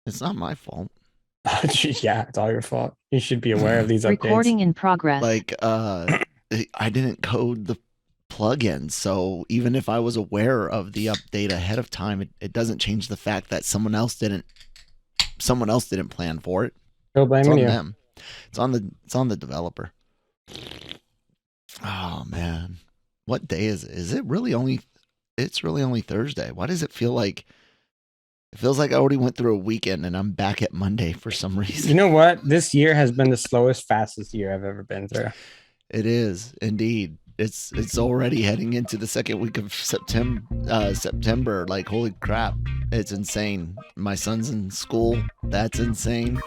It's not my fault. Yeah, it's all your fault. You should be aware of these updates. Recording in progress. Like, I didn't code the plugin, so even if I was aware of the update ahead of time, it doesn't change the fact that someone else didn't plan for it. Still It's blaming on you. them. It's on the developer. Oh man, what day is it? Is it really only? It's really only Thursday. Why does it feel like? It feels like I already went through a weekend and I'm back at Monday for some reason. You know what? This year has been the slowest, fastest year I've ever been through. It is indeed. It's already heading into the second week of September. Like, holy crap, it's insane. My son's in school. That's insane.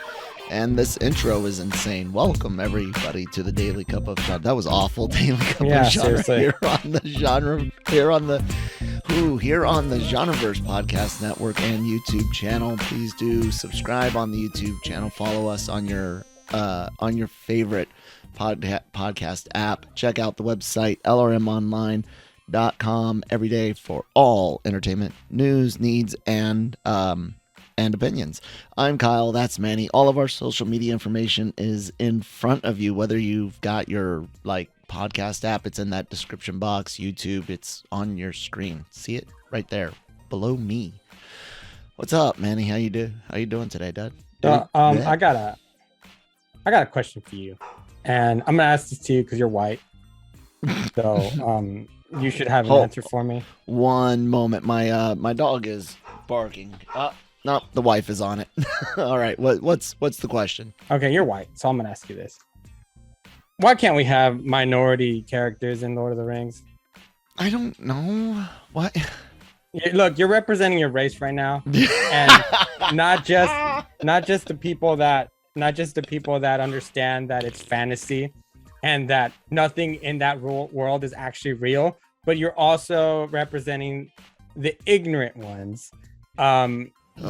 And this intro is insane. Welcome everybody to the Daily Cup of Genre. That was awful. Daily Cup of Genre seriously. here on the Genreverse Podcast Network and YouTube channel. Please do subscribe on the YouTube channel. Follow us on your favorite podcast app. Check out the website lrmonline.com every day for all entertainment news, needs, and opinions. I'm Kyle. That's Manny. All of our social media information is in front of you. Whether you've got your podcast app, it's in that description box. YouTube, it's on your screen. See it right there below me. What's up, Manny? How you doing today, Dad? I got a question for you, and I'm gonna ask this to you because you're white. So you should have an answer for me. One moment, my dog is barking. No, the wife is on it. All right, what's the question? Okay, you're white, so I'm gonna ask you this: why can't we have minority characters in Lord of the Rings? I don't know. What? Look, you're representing your race right now, and not just the people that understand that it's fantasy and that nothing in that world is actually real, but you're also representing the ignorant ones.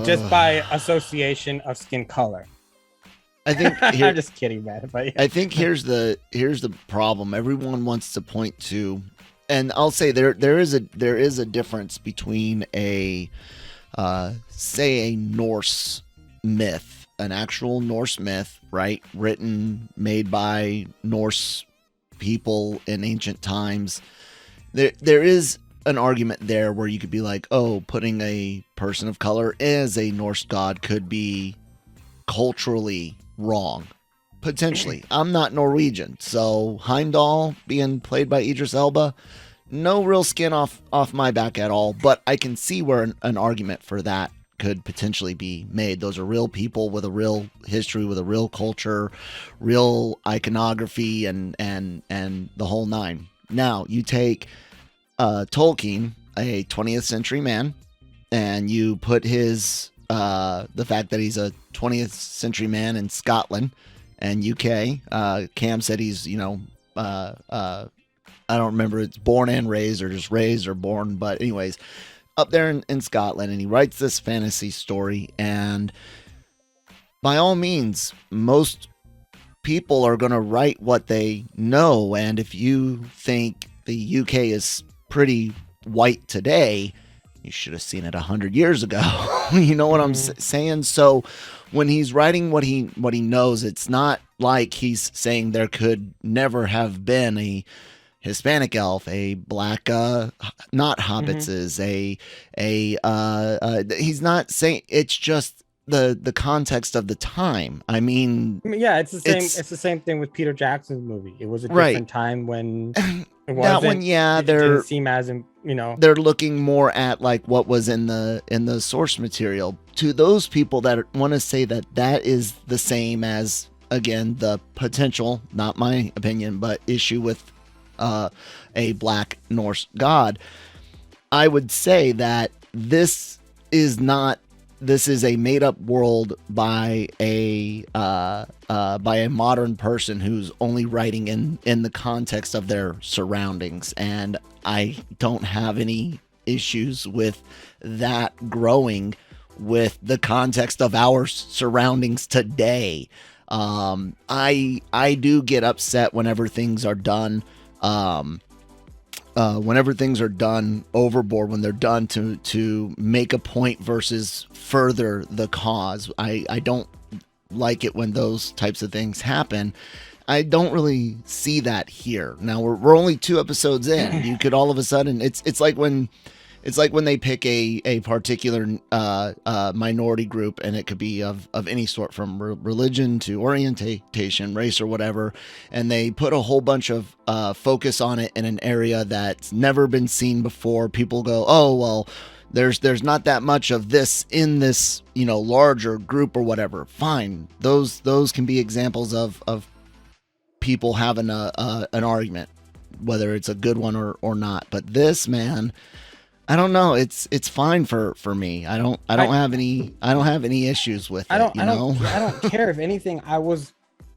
Just by association of skin color. I think I'm just kidding, man. But yeah. I think here's the problem. Everyone wants to point to, and I'll say there is a difference between a Norse myth, an actual Norse myth, right? Made by Norse people in ancient times. There is an argument there where you could be like, oh, putting a person of color as a Norse god could be culturally wrong. Potentially. I'm not Norwegian, so Heimdall being played by Idris Elba, no real skin off my back at all, but I can see where an argument for that could potentially be made. Those are real people with a real history, with a real culture, real iconography, and the whole nine. Now, you take Tolkien, a 20th century man, and you put his the fact that he's a 20th century man in Scotland and UK. Cam said he's I don't remember, it's born and raised or just raised or born, but anyways, up there in Scotland, and he writes this fantasy story, and by all means, most people are going to write what they know, and if you think the UK is pretty white today, you should have seen it 100 years ago. You know what I'm saying? So when he's writing what he knows, it's not like he's saying there could never have been a Hispanic elf, a black not-Hobbitses, he's not saying, it's just the context of the time. I mean, yeah, it's the same thing with Peter Jackson's movie. It was a different time when it wasn't, that one, yeah, it didn't seem as they're looking more at like what was in the source material. To those people that want to say that is the same as, again, the potential, not my opinion, but issue with a black Norse god, I would say that this is a made-up world by a modern person who's only writing in the context of their surroundings, and I don't have any issues with that growing with the context of our surroundings today. I do get upset whenever things are done whenever things are done overboard, when they're done to make a point versus further the cause. I don't like it when those types of things happen. I don't really see that here. Now we're only 2 episodes in. You could all of a sudden, it's like when they pick a particular minority group, and it could be of any sort, from religion to orientation, race, or whatever, and they put a whole bunch of focus on it in an area that's never been seen before. People go, oh well, there's not that much of this in this larger group or whatever. Fine, those can be examples of people having an argument, whether it's a good one or not. But this, man, I don't know. It's fine for me. I don't have any issues with it. I don't care. If anything, I was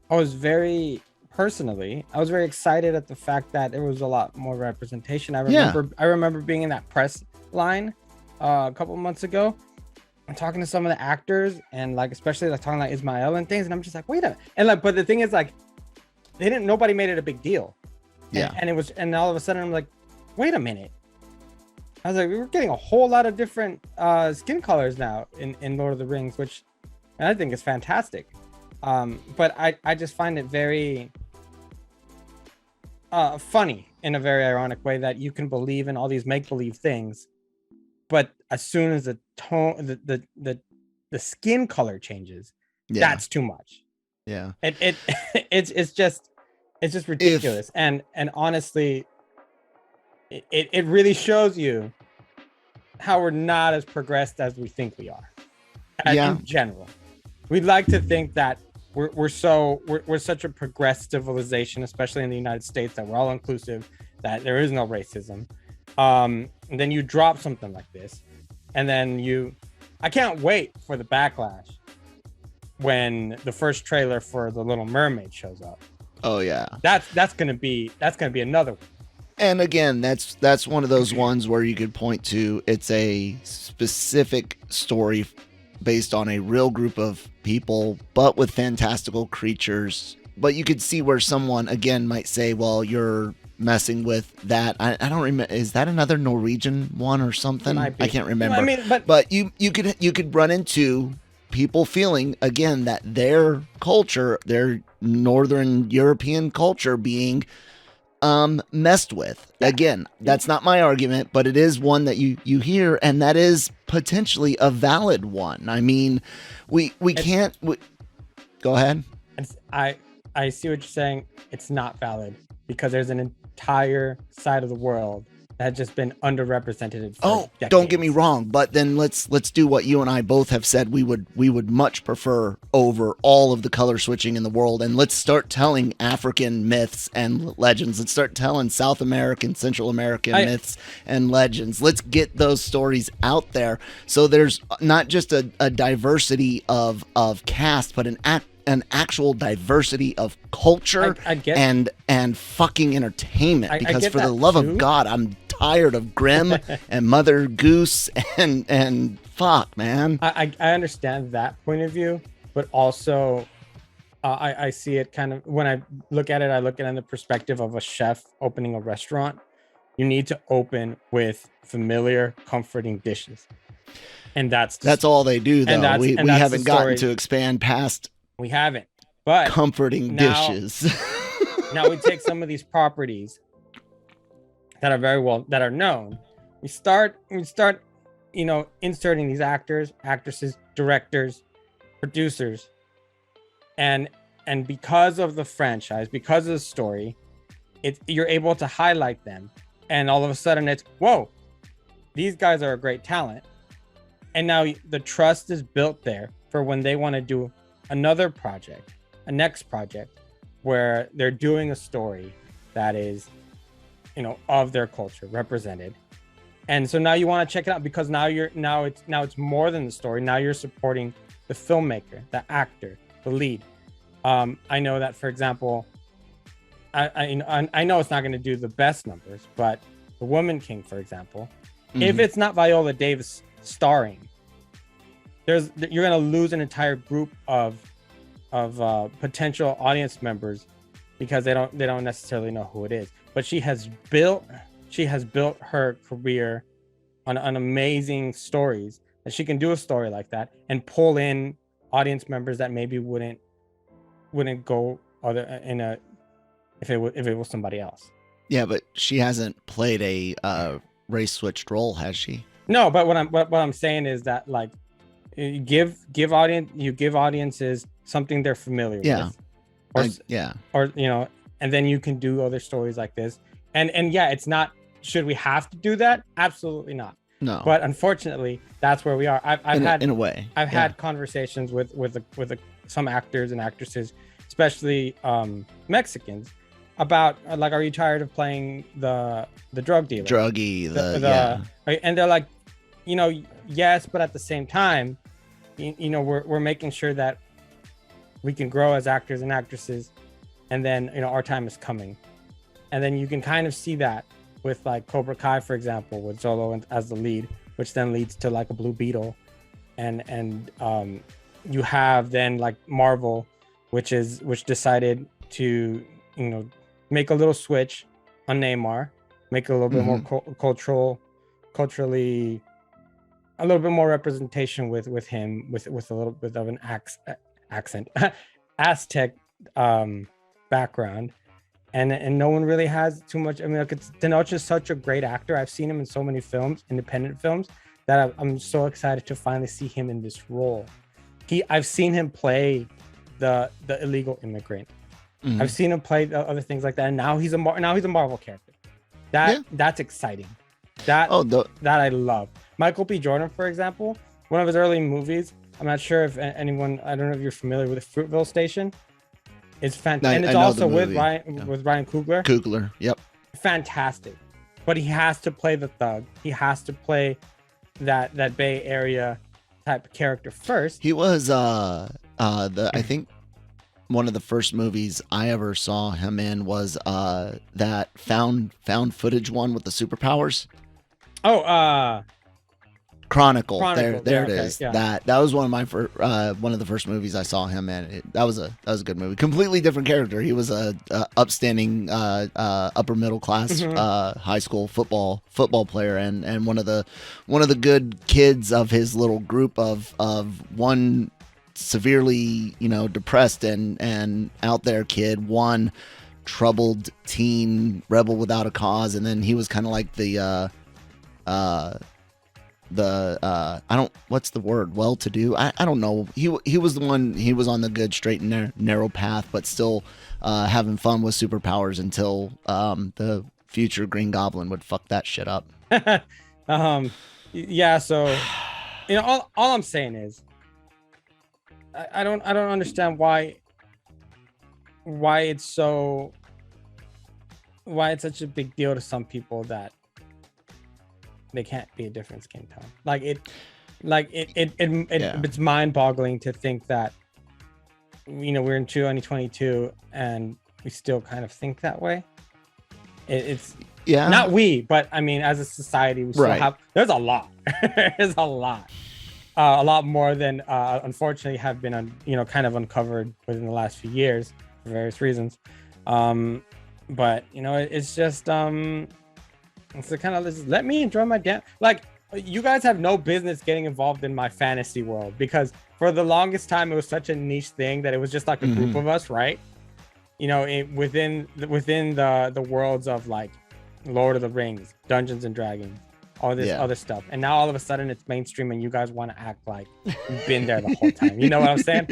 very excited at the fact that there was a lot more representation. I remember being in that press line a couple of months ago and talking to some of the actors, and especially talking like Ismael and things, and I'm just like, wait a minute. And but the thing is, nobody made it a big deal. Yeah. And all of a sudden I'm like, wait a minute. I was like, we're getting a whole lot of different skin colors now in Lord of the Rings, which I think is fantastic. But I just find it very funny in a very ironic way that you can believe in all these make-believe things, but as soon as the tone, the skin color changes, that's too much. Yeah. It's just ridiculous. And honestly, it really shows you how we're not as progressed as we think we are. In general, we'd like to think that we're such a progressed civilization, especially in the United States, that we're all inclusive, that there is no racism. And then you drop something like this, and then I can't wait for the backlash when the first trailer for The Little Mermaid shows up. Oh yeah, that's gonna be another one. And again, that's one of those ones where you could point to, it's a specific story based on a real group of people, but with fantastical creatures. But you could see where someone again might say, well, you're messing with that. I don't remember, is that another Norwegian one or something? I can't remember. I mean, but you could run into people feeling again that their culture, their Northern European culture, being messed with. Again, that's not my argument, but it is one that you hear, and that is potentially a valid one. I mean, we can't go ahead. I see what you're saying. It's not valid because there's an entire side of the world that has just been underrepresented for decades. Don't get me wrong, but then let's do what you and I both have said we would much prefer over all of the color switching in the world, and let's start telling African myths and legends. Let's start telling South American, Central American myths and legends. Let's get those stories out there, so there's not just a diversity of cast, but an actual diversity of culture and fucking entertainment. Because for the love of God, I'm tired of Grimm and Mother Goose and fuck, man. I understand that point of view, but also I see it kind of, when I look at it in the perspective of a chef opening a restaurant. You need to open with familiar, comforting dishes, and that's all they do. Though we haven't gotten to expand past. We haven't, but comforting dishes. Now we take some of these properties that are known. We start, inserting these actors, actresses, directors, producers, and because of the franchise, because of the story, you're able to highlight them, and all of a sudden it's, whoa, these guys are a great talent, and now the trust is built there for when they want to do another project, a next project, where they're doing a story that is, of their culture represented. And so now you want to check it out, because now it's more than the story. Now you're supporting the filmmaker, the actor, the lead. I know that, for example, I know it's not going to do the best numbers, but The Woman King, for example, if it's not Viola Davis starring, you're going to lose an entire group of potential audience members because they don't necessarily know who it is. But she has built she has built her career on amazing stories, that she can do a story like that and pull in audience members that maybe wouldn't go other in a if it was somebody else. Yeah, but she hasn't played a race switched role, has she? No, but what I'm saying is that, like, you give audiences something they're familiar with. Or and then you can do other stories like this. And yeah, it's not, should we have to do that? Absolutely not. No. But unfortunately, that's where we are. I've had conversations with some actors and actresses, especially Mexicans, about, like, are you tired of playing the drug dealer? Druggy, and they're like, yes, but at the same time, we're making sure that we can grow as actors and actresses, and then our time is coming. And then you can kind of see that with, like, Cobra Kai, for example, with Zolo as the lead, which then leads to, like, a Blue Beetle, and you have then, like, Marvel, which decided to make a little switch on Neymar, make it a little bit more culturally, a little bit more representation with him, with a little bit of an accent Aztec background, and no one really has too much. I mean, like, Tenoch is such a great actor. I've seen him in so many films, independent films, that I'm so excited to finally see him in this role. I've seen him play the illegal immigrant. Mm-hmm. I've seen him play other things like that, and now he's a Marvel character. That's exciting. That I love. Michael B. Jordan, for example, one of his early movies, I'm not sure if anyone, I don't know if you're familiar with Fruitvale Station. It's fantastic, and it's also with Ryan Coogler. Coogler, yep. Fantastic, but he has to play the thug. He has to play that Bay Area type of character first. He was I think one of the first movies I ever saw him in was that found footage one with the superpowers. Chronicle. There it is. Yeah. That was one of my one of the first movies I saw him in. That was a good movie. Completely different character. He was a upstanding upper middle class high school football player, and one of the good kids of his little group of one severely depressed and out there kid, one troubled teen rebel without a cause, and then he was kind of like what's the word, well-to-do, I don't know, he was the one, he was on the good straight and narrow path, but still having fun with superpowers until the future Green Goblin would fuck that shit up. Yeah, so all I'm saying is I don't understand why it's such a big deal to some people that they can't be a different skin tone. It's mind-boggling to think that we're in 2022 and we still kind of think that way. It's not we, but I mean, as a society, we still have. There's a lot. There's a lot more than unfortunately have been kind of uncovered within the last few years for various reasons. But it's just it's the kind of, let me enjoy my damn, like, you guys have no business getting involved in my fantasy world, because for the longest time it was such a niche thing that it was just like a group of us, right? Within the worlds of, like, Lord of the Rings, Dungeons and Dragons, all this other stuff, and now all of a sudden it's mainstream and you guys want to act like you've been there the whole time. You know what I'm saying?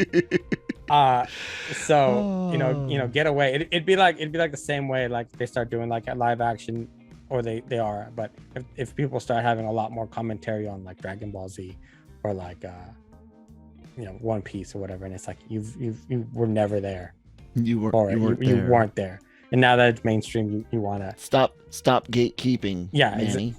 Get away. It'd be like the same way, like, they start doing, like, a live action, or they are, but if people start having a lot more commentary on, like, Dragon Ball Z, or like One Piece or whatever, and it's like you were never there. You weren't there. And now that it's mainstream, you want to stop gatekeeping. Yeah, Manny.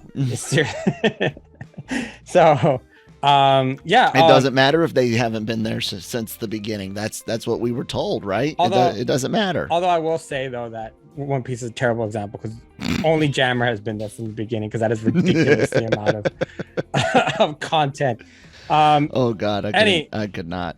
So it doesn't matter if they haven't been there since the beginning. That's what we were told, right? It doesn't matter. Although I will say, though, that One Piece is a terrible example, because only Jammer has been there from the beginning, because that is ridiculous, the amount of content. Oh God, I could not.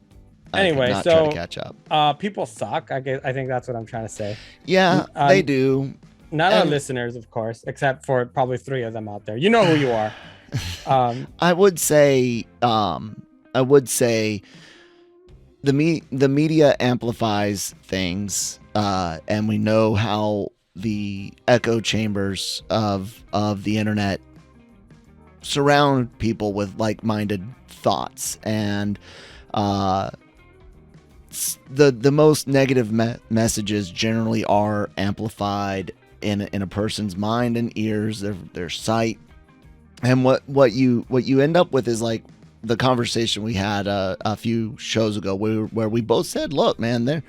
Anyway, try to catch up. People suck. I think that's what I'm trying to say. Yeah, they do. not our listeners, of course, except for probably 3 of them out there. You know who you are. I would say the media amplifies things, and we know how the echo chambers of the internet surround people with like-minded thoughts, and the most negative messages generally are amplified in a person's mind and ears, their sight. And what you end up with is like the conversation we had a few shows ago where we both said, look, man,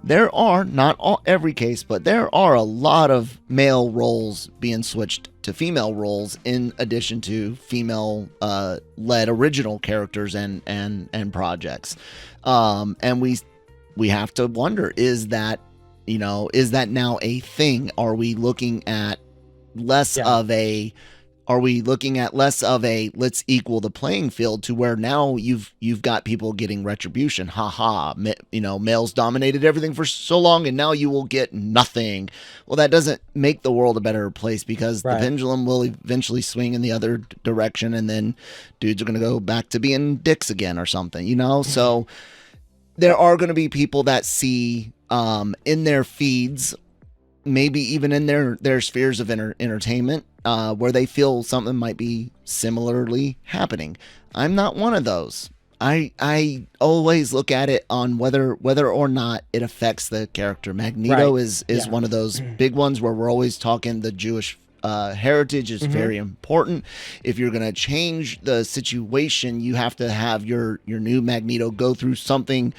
there are, not every case, but there are a lot of male roles being switched to female roles, in addition to female led original characters and projects. And we have to wonder, is that now a thing? Are we looking at less of a let's equal the playing field, to where now you've got people getting retribution? Males dominated everything for so long, and now you will get nothing. Well, that doesn't make the world a better place, because the pendulum will eventually swing in the other direction, and then dudes are going to go back to being dicks again or something, So there are going to be people that see in their feeds, maybe even in their spheres of entertainment, where they feel something might be similarly happening. I'm not one of those. I always look at it on whether or not it affects the character. Magneto is one of those big ones where we're always talking the Jewish heritage is very important. If you're going to change the situation, you have to have your new Magneto go through something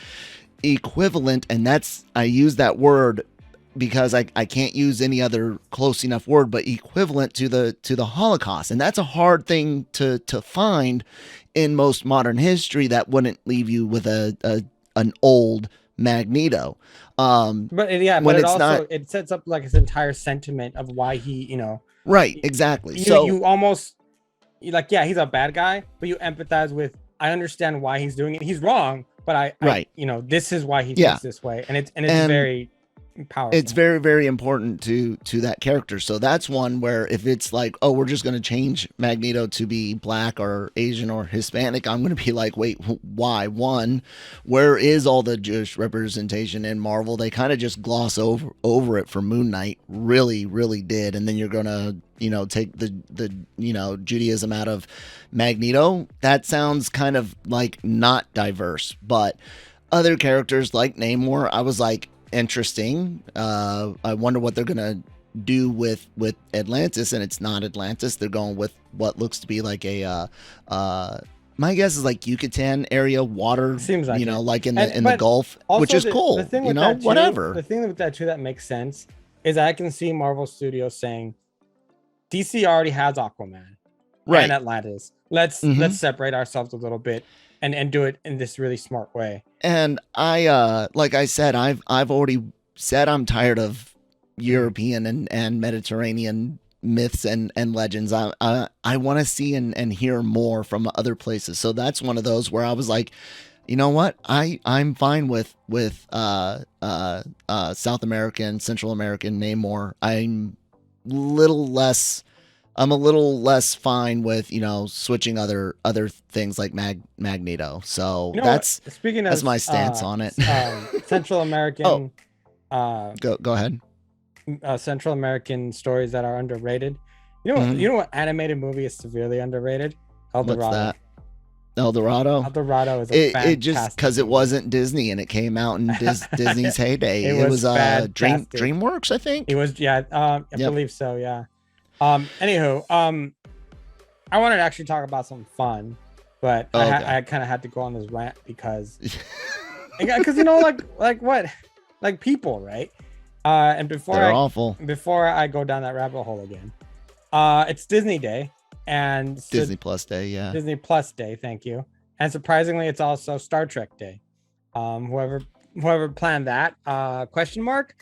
equivalent, and I use that word because I can't use any other close enough word, but equivalent to the Holocaust. And that's a hard thing to find in most modern history that wouldn't leave you with an old Magneto. It sets up like his entire sentiment of why he, right, exactly. You almost like, he's a bad guy, but you empathize with, I understand why he's doing it. He's wrong, but this is why he thinks this way. And it's very powerful. It's very, very important to that character. So that's one where if it's like, oh, we're just going to change Magneto to be black or Asian or Hispanic, I'm going to be like, wait, why? One, where is all the Jewish representation in Marvel? They kind of just gloss over it for Moon Knight. Really, really did. And then you're going to, take the Judaism out of Magneto. That sounds kind of like not diverse. But other characters like Namor, I was like, interesting. I wonder what they're gonna do with Atlantis, and it's not Atlantis. They're going with what looks to be like a my guess is like Yucatan area water. Seems like like in the Gulf, which is cool. The thing with the thing with that too that makes sense is I can see Marvel Studios saying, DC already has Aquaman, right, and Atlantis. Let's separate ourselves a little bit and do it in this really smart way. And I, like I said, I've already said I'm tired of European and Mediterranean myths and legends. I want to see and hear more from other places. So that's one of those where I was like, you know what? I'm fine with South American, Central American Namor. I'm a little less fine with, switching other things like Magneto. So that's my stance on it. Central American. Go ahead. Central American stories that are underrated. You know what animated movie is severely underrated? El Dorado. What's that? El Dorado. El Dorado is it just because it wasn't Disney and it came out in Disney's heyday. It was DreamWorks, I think. It was I believe so. Yeah. Anywho, I wanted to actually talk about something fun, but I kind of had to go on this rant because like what, like people, right? And they're awful. Before I go down that rabbit hole again, it's Disney Day and Disney Plus Day, yeah. Disney Plus Day, thank you. And surprisingly, it's also Star Trek Day. Whoever planned that, question mark.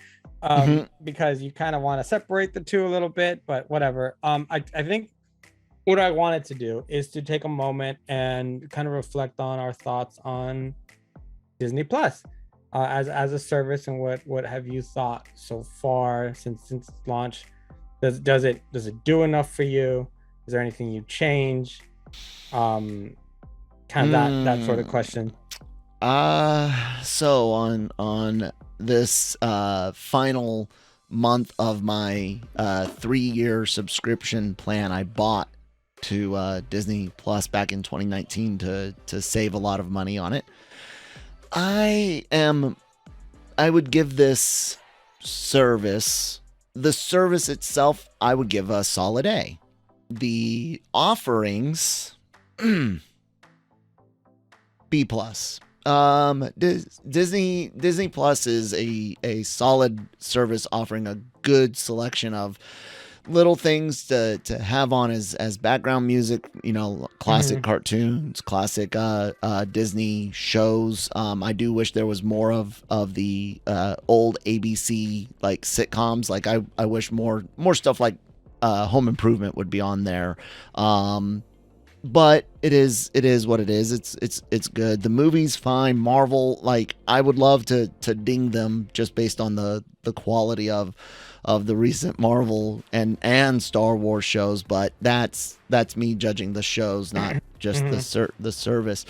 Because you kind of want to separate the two a little bit, but whatever. I think what I wanted to do is to take a moment and kind of reflect on our thoughts on Disney Plus as a service, and what have you thought so far since its launch? Does it do enough for you? Is there anything you change? Kind of that sort of question. So on this final month of my 3-year subscription plan I bought to Disney Plus back in 2019 to save a lot of money on it. I would give this service, the service itself, I would give a solid A. The offerings, B plus. Disney Plus is a solid service offering a good selection of little things to have on as background music, classic cartoons, classic Disney shows. I do wish there was more of the old ABC like sitcoms. Like I wish more stuff like Home Improvement would be on there. But it is what it is. It's good. The movie's fine. Marvel, like, I would love to ding them just based on the quality of the recent Marvel and Star Wars shows, but that's me judging the shows, not just the service.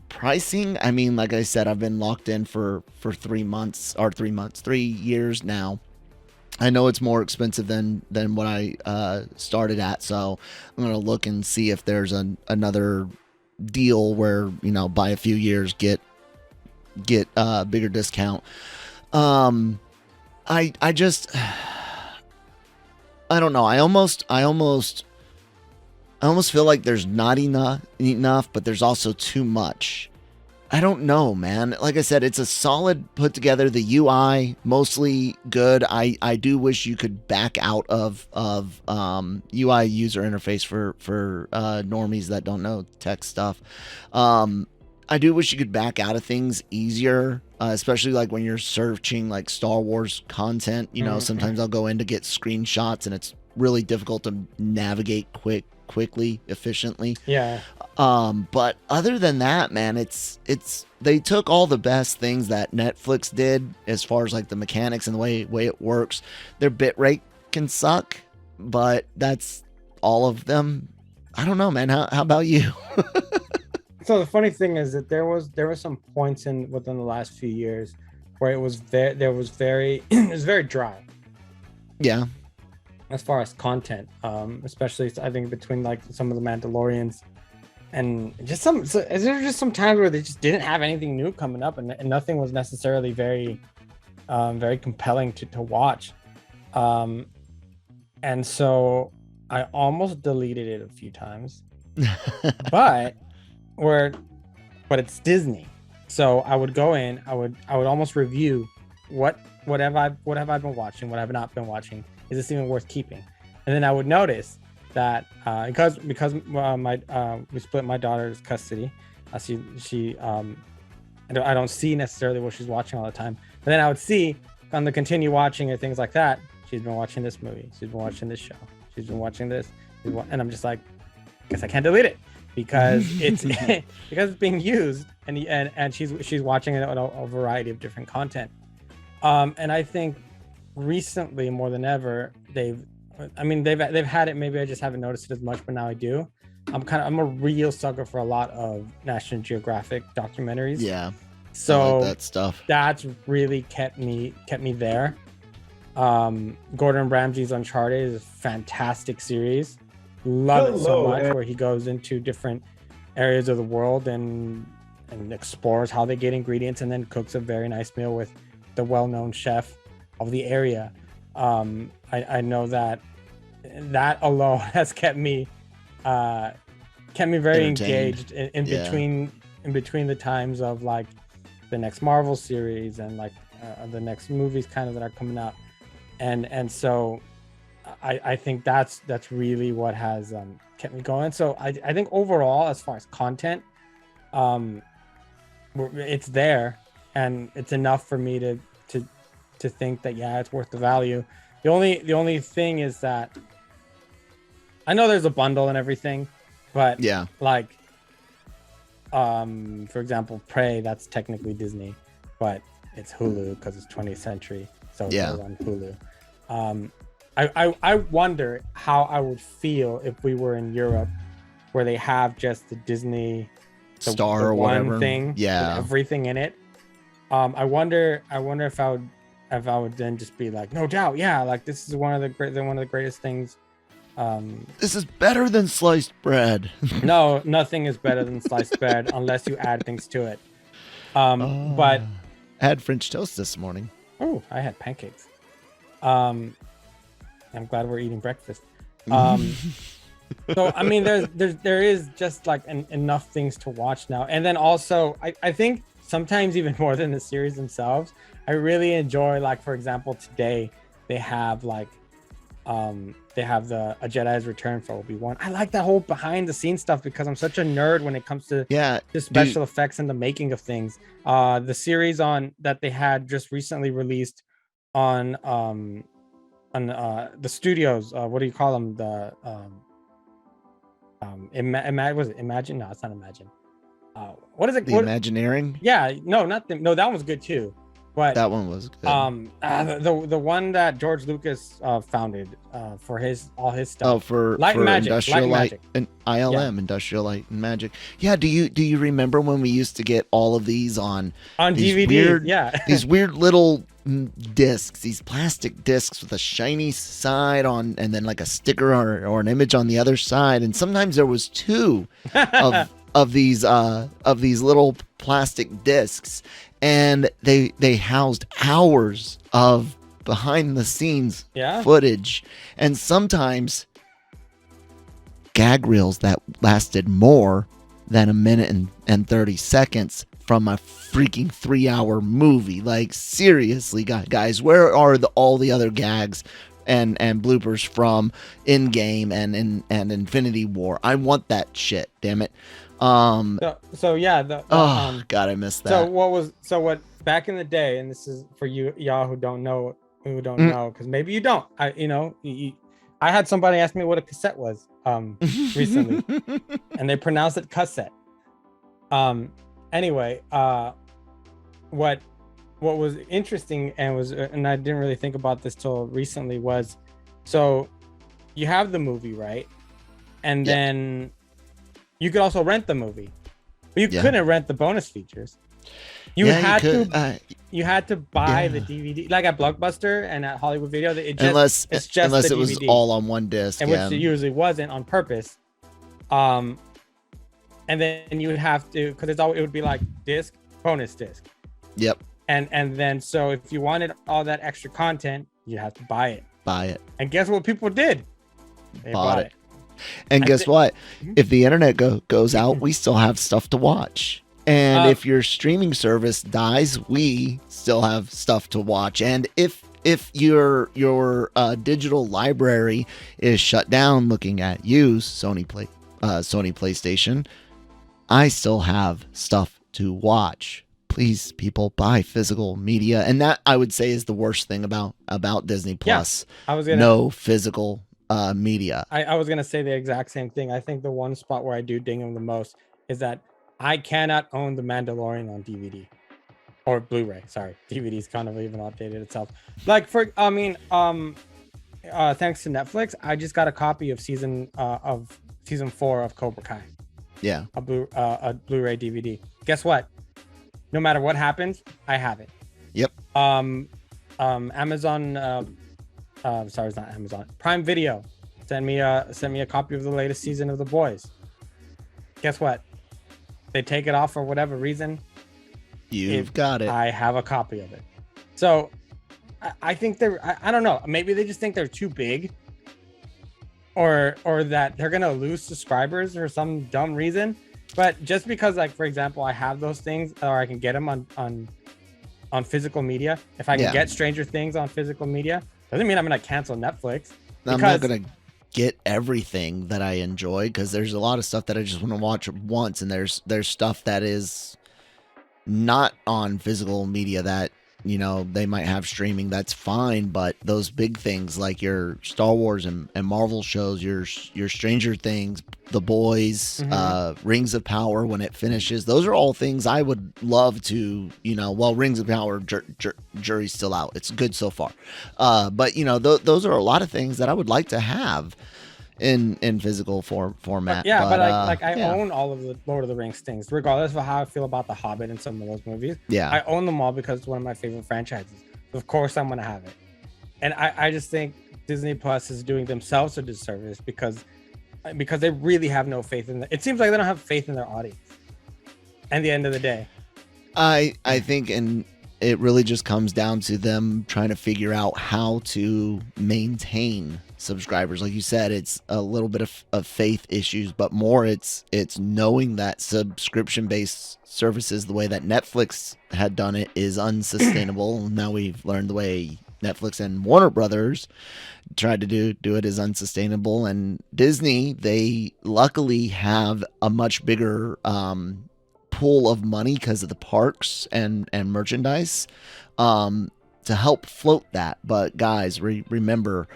Pricing, I mean, like I said, I've been locked in for 3 years now. I know it's more expensive than what I started at, so I'm gonna look and see if there's another deal where by a few years get a bigger discount. I don't know. I almost feel like there's not enough, but there's also too much. I don't know, man. Like I said, it's a solid put together. The UI mostly good. I do wish you could back out of UI user interface for normies that don't know tech stuff. I do wish you could back out of things easier, especially like when you're searching like Star Wars content. Sometimes I'll go in to get screenshots and it's really difficult to navigate quickly, efficiently. Yeah. But other than that, man, it's they took all the best things that Netflix did as far as like the mechanics and the way it works. Their bitrate can suck, but that's all of them. I don't know, man. How about you? So the funny thing is that there were some points within the last few years where it was very dry. Yeah. As far as content, especially I think between like some of the Mandalorians and just there were just some times where they just didn't have anything new coming up and nothing was necessarily very compelling to watch. And so I almost deleted it a few times, but it's Disney. So I would go in, I would almost review what have I been watching, what have I not been watching. Is this even worth keeping? And then I would notice that because we split my daughter's custody, she I don't see necessarily what she's watching all the time. But then I would see on the continue watching and things like that, she's been watching this movie, she's been watching this show, she's been watching this, and I'm just like, I guess I can't delete it because it's because it's being used and she's watching a variety of different content. And I think recently more than ever they've had it, maybe I just haven't noticed it as much, but now I do. I'm a real sucker for a lot of National Geographic documentaries. Yeah, so I like that stuff. That's really kept me there. Gordon Ramsay's Uncharted is a fantastic series. Love it so much, where he goes into different areas of the world and explores how they get ingredients and then cooks a very nice meal with the well-known chef of the area. I know that alone has kept me very engaged in between the times of like the next Marvel series and like the next movies kind of that are coming out, and so I think that's really what has kept me going. So I think overall, as far as content, it's there and it's enough for me to think that it's worth the value. The only thing is that I know there's a bundle and everything, but like for example, Prey, that's technically Disney, but it's Hulu because it's 20th Century, so it's on Hulu. I wonder how I would feel if we were in Europe, where they have just the Disney Star the or one whatever. thing, Yeah. with everything in it. I wonder if I would then just be like, no doubt, yeah, like this is one of the greatest things. This is better than sliced bread. No, nothing is better than sliced bread unless you add things to it. But I had French toast this morning. oh, I had pancakes. I'm glad we're eating breakfast. So I mean, there is just like enough things to watch now, and then also I think sometimes even more than the series themselves, I really enjoy, like, for example, today they have like they have a Jedi's Return for Obi-Wan. I like that whole behind the scenes stuff because I'm such a nerd when it comes to the special effects and the making of things. The series on that they had just recently released on the studios, what do you call them, the was it Imagine? No, it's not Imagine. What is it? The Imagineering? Yeah, no, not them. No, that one's good too. But that one was good. The one that George Lucas founded for all his stuff. Oh, for Light and Magic, Industrial Light Magic. and ILM, Yeah. Industrial Light and Magic. Yeah, do you remember when we used to get all of these on these DVD? weird, Yeah. these weird little discs, these plastic discs with a shiny side on, and then like a sticker or an image on the other side, and sometimes there was two of these little plastic discs, and they housed hours of behind the scenes footage, and sometimes gag reels that lasted more than a minute and 30 seconds from a freaking 3-hour movie. Like, seriously, guys, where are all the other gags and bloopers from Endgame and Infinity War? I want that shit, damn it. So yeah, God, I missed that. What back in the day, and this is for y'all who don't know, because maybe you don't. I had somebody ask me what a cassette was recently, and they pronounced it cassette. Anyway, what was interesting and I didn't really think about this till recently was, so you have the movie, right? And then you could also rent the movie, but you couldn't rent the bonus features. You had to buy the DVD, like at Blockbuster and at Hollywood Video. Unless it was all on one disc, and which it usually wasn't on purpose. And then you would have to, because it would be like disc, bonus disc. Yep. And then so if you wanted all that extra content, you have to buy it. And guess what people did? They bought it. And guess what? If the internet goes out, we still have stuff to watch. And if your streaming service dies, we still have stuff to watch. And if your digital library is shut down, looking at you, Sony PlayStation, I still have stuff to watch. Please, people, buy physical media. And that, I would say, is the worst thing about Disney Plus. No physical media. I was gonna say the exact same thing. I think the one spot where I do ding them the most is that I cannot own The Mandalorian on DVD or Blu-ray. Sorry, DVD's kind of even updated itself. Like thanks to Netflix, I just got a copy of season 4 of Cobra Kai. Yeah, a Blu-ray DVD. Guess what? No matter what happens, I have it. Yep. Amazon. Sorry, it's not Amazon. Prime Video sent me a copy of the latest season of The Boys. Guess what? They take it off for whatever reason. You've got it. I have a copy of it. So I think I don't know. Maybe they just think they're too big, or that they're gonna lose subscribers for some dumb reason. But just because, like, for example, I have those things, or I can get them on physical media. If I can get Stranger Things on physical media, doesn't mean I'm gonna cancel Netflix. I'm not gonna get everything that I enjoy, because there's a lot of stuff that I just want to watch once, and there's stuff that is not on physical media that they might have streaming, that's fine, but those big things like your Star Wars and Marvel shows, your Stranger Things, The Boys, Rings of Power when it finishes, those are all things I would love to, Rings of Power, jury's still out, it's good so far, but those are a lot of things that I would like to have in physical format. I own all of the Lord of the Rings things, regardless of how I feel about The Hobbit and some of those movies. I own them all because it's one of my favorite franchises. Of course I'm gonna have it. And I just think Disney Plus is doing themselves a disservice because they really have no faith in it seems like they don't have faith in their audience at the end of the day. I think, and it really just comes down to them trying to figure out how to maintain subscribers. Like you said, it's a little bit of faith issues, but more it's knowing that subscription-based services, the way that Netflix had done it, is unsustainable. Now we've learned the way Netflix and Warner Brothers tried to do it is unsustainable. And Disney, they luckily have a much bigger pool of money because of the parks and merchandise to help float that. But guys, remember,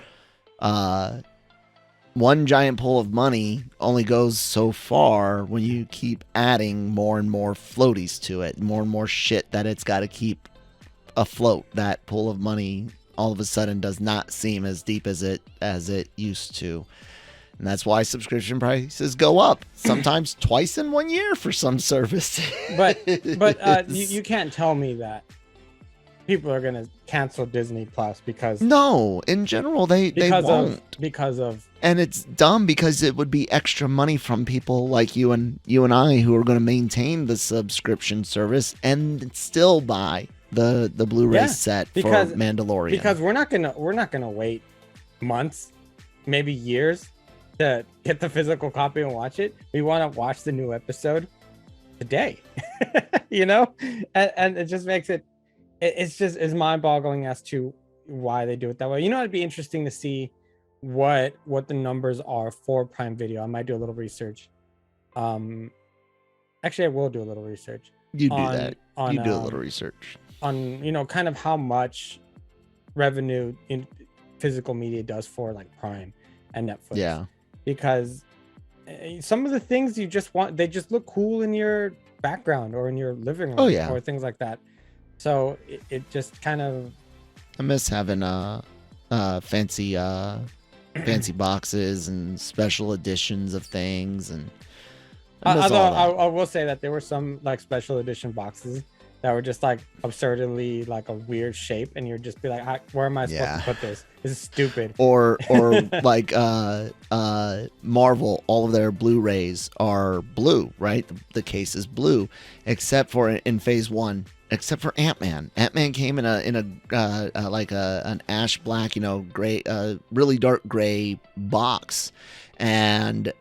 one giant pool of money only goes so far when you keep adding more and more floaties to it, more and more shit that it's got to keep afloat. That pool of money all of a sudden does not seem as deep as it used to. And that's why subscription prices go up, sometimes twice in 1 year for some services. But you can't tell me that people are going to cancel Disney Plus because... No, in general, they won't. And it's dumb because it would be extra money from people like you and I who are going to maintain the subscription service and still buy the Blu-ray set for Mandalorian. Because we're not gonna wait months, maybe years, to get the physical copy and watch it. We want to watch the new episode today, and it just makes it's mind-boggling as to why they do it that way. It'd be interesting to see what the numbers are for Prime Video. I might do a little research. Actually, I will do a little research. You do that. You do a little research on kind of how much revenue in physical media does for like Prime and Netflix. Yeah. Because some of the things you just want, they just look cool in your background or in your living room or things like that. So it just kind of... I miss having fancy boxes and special editions of things. And although I will say that there were some like special edition boxes that were just like absurdly like a weird shape, and you'd just be like, where am I supposed to put this? This is stupid. Or like Marvel, all of their Blu-rays are blue, right? The case is blue, except for in Phase 1, except for Ant-Man. Ant-Man came in an ash black, gray, really dark gray box, and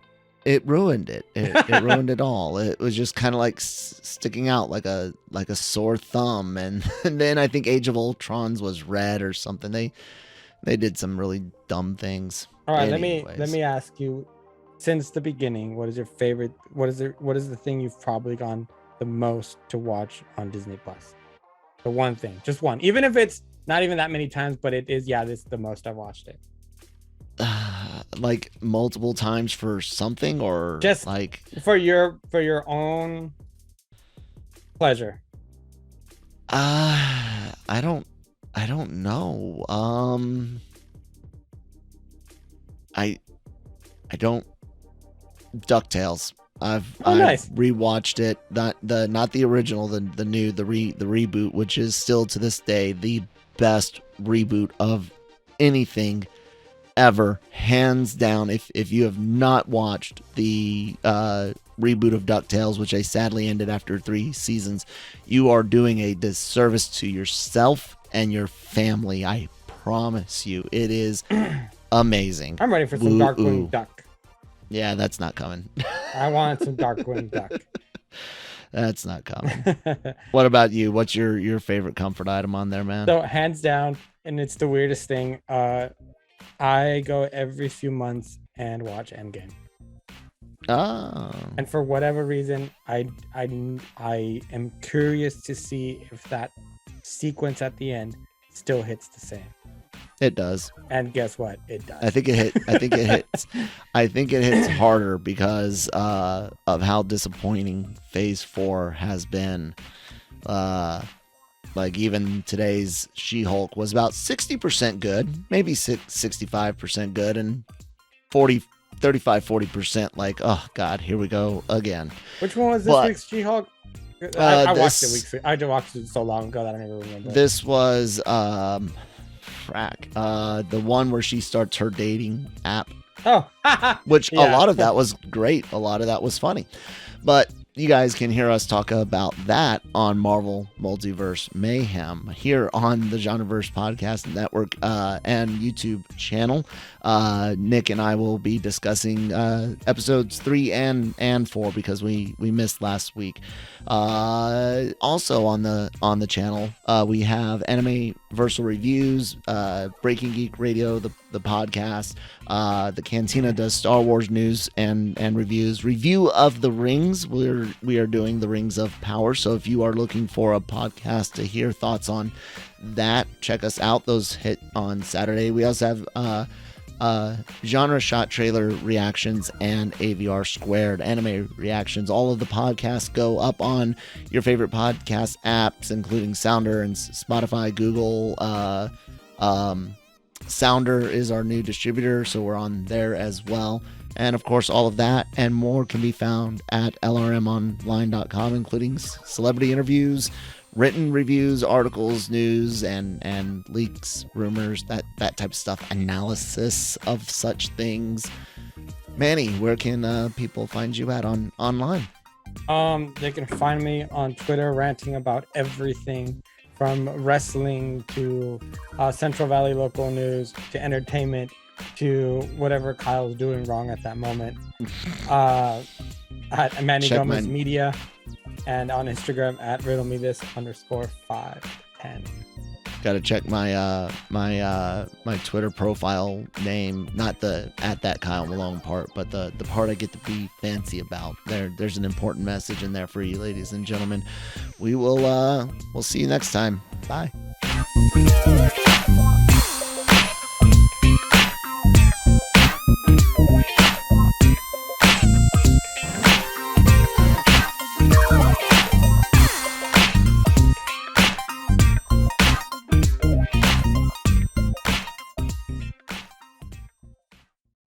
it ruined it. It ruined it all. It was just kind of like sticking out like a sore thumb. And then I think Age of Ultron's was red or something. They did some really dumb things. All right, let me ask you, since the beginning, what is your favorite? What is the thing you've probably gone the most to watch on Disney Plus? The one thing, just one, even if it's not even that many times, but it is. Yeah, this is the most I've watched it. Like multiple times for something, or just like for your own pleasure. I don't know. I don't. DuckTales. I've nice. rewatched it. Not the original, the reboot, which is still to this day the best reboot of anything ever, hands down. If you have not watched the reboot of DuckTales, which I sadly ended after 3 seasons, you are doing a disservice to yourself and your family. I promise you, it is amazing. I'm ready for some Darkwing Duck. Yeah, that's not coming. I want some Darkwing Duck. That's not coming. What about you? What's your favorite comfort item on there, man? So hands down, and it's the weirdest thing. I go every few months and watch Endgame. Oh. And for whatever reason, I am curious to see if that sequence at the end still hits the same. It does. And guess what? It does. I think it hits. I think it hits harder because of how disappointing Phase 4 has been. Like even today's She-Hulk was about 60% good, maybe 65% good, and 35-40% like, oh God, here we go again. Which one was this week's She-Hulk? I watched it weeks ago. I watched it so long ago that I don't even remember. This was the one where she starts her dating app. Oh, which a lot of that was great. A lot of that was funny. But you guys can hear us talk about that on Marvel Multiverse Mayhem here on the Genreverse Podcast Network and YouTube channel. Nick and I will be discussing episodes 3 and 4 because we missed last week. Also on the channel, we have Anime-Versal Reviews, Breaking Geek Radio, the podcast. The Cantina does Star Wars news and reviews. Review of the Rings. We are doing the Rings of Power. So if you are looking for a podcast to hear thoughts on that, check us out. Those hit on Saturday. We also have genre shot trailer reactions and AVR squared anime reactions. All of the podcasts go up on your favorite podcast apps, including Sounder and Spotify, Google. Sounder is our new distributor, so we're on there as well. And of course, all of that and more can be found at lrmonline.com, including celebrity interviews, written reviews, articles, news, and leaks, rumors, that type of stuff, analysis of such things. Manny, where can people find you at online? They can find me on Twitter ranting about everything from wrestling to Central Valley local news to entertainment to whatever Kyle's doing wrong at that moment. At Manny Gomez Media and on Instagram at riddlemethis_510. Got to check my my Twitter profile name, not the @Kyle Malone part, but the part I get to be fancy about. There's an important message in there for you, ladies and gentlemen. We'll see you next time. Bye.